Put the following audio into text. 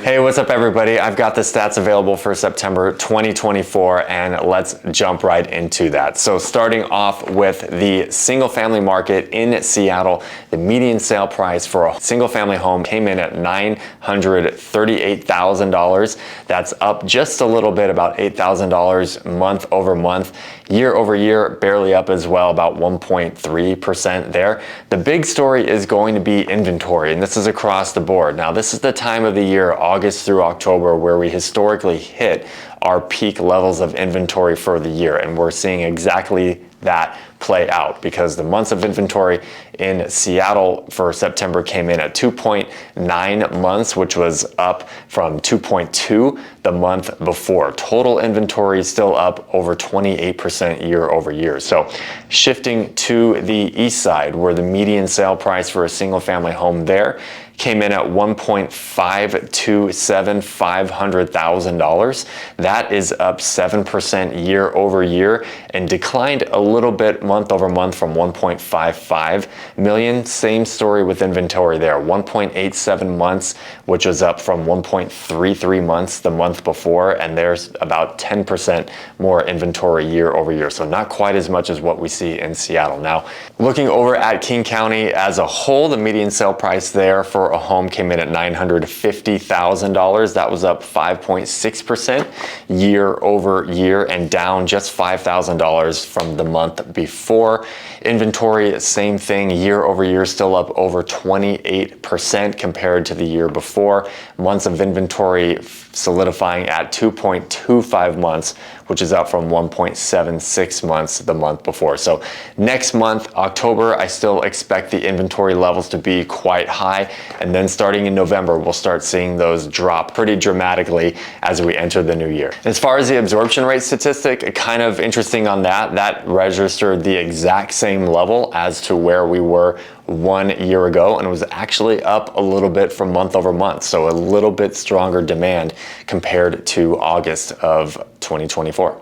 Hey, what's up everybody? I've got the stats available for September 2024 and let's jump right into that. So starting off with the single family market in Seattle, the median sale price for a single family home came in at $938,000. That's up just a little bit, about $8,000 month over month. Year over year, barely up as well, about 1.3% there. The big story is going to be inventory, and this is across the board. Now, this is the time of the year, August through October, where we historically hit our peak levels of inventory for the year, and we're seeing exactly that play out because the months of inventory in Seattle for September came in at 2.9 months, which was up from 2.2 the month before. Total inventory still up over 28% year over year. So shifting to the east side, where the median sale price for a single family home there came in at $1,527,500. That is up 7% year over year and declined a little bit month over month from 1.55 million. Same story with inventory there, 1.87 months, which was up from 1.33 months the month before, and there's about 10% more inventory year over year. So not quite as much as what we see in Seattle. Now, looking over at King County as a whole, the median sale price there for a home came in at $950,000. That was up 5.6% year over year and down just $5,000 from the month before. Inventory, same thing, year over year, still up over 28% compared to the year before. Months of inventory solidifying at 2.25 months, which is up from 1.76 months the month before. So next month, October, I still expect the inventory levels to be quite high. And then starting in November, we'll start seeing those drop pretty dramatically as we enter the new year. As far as the absorption rate statistic, kind of interesting on that, that registered the exact same level as to where we were 1 year ago, and it was actually up a little bit from month over month. So a little bit stronger demand compared to August of 2024.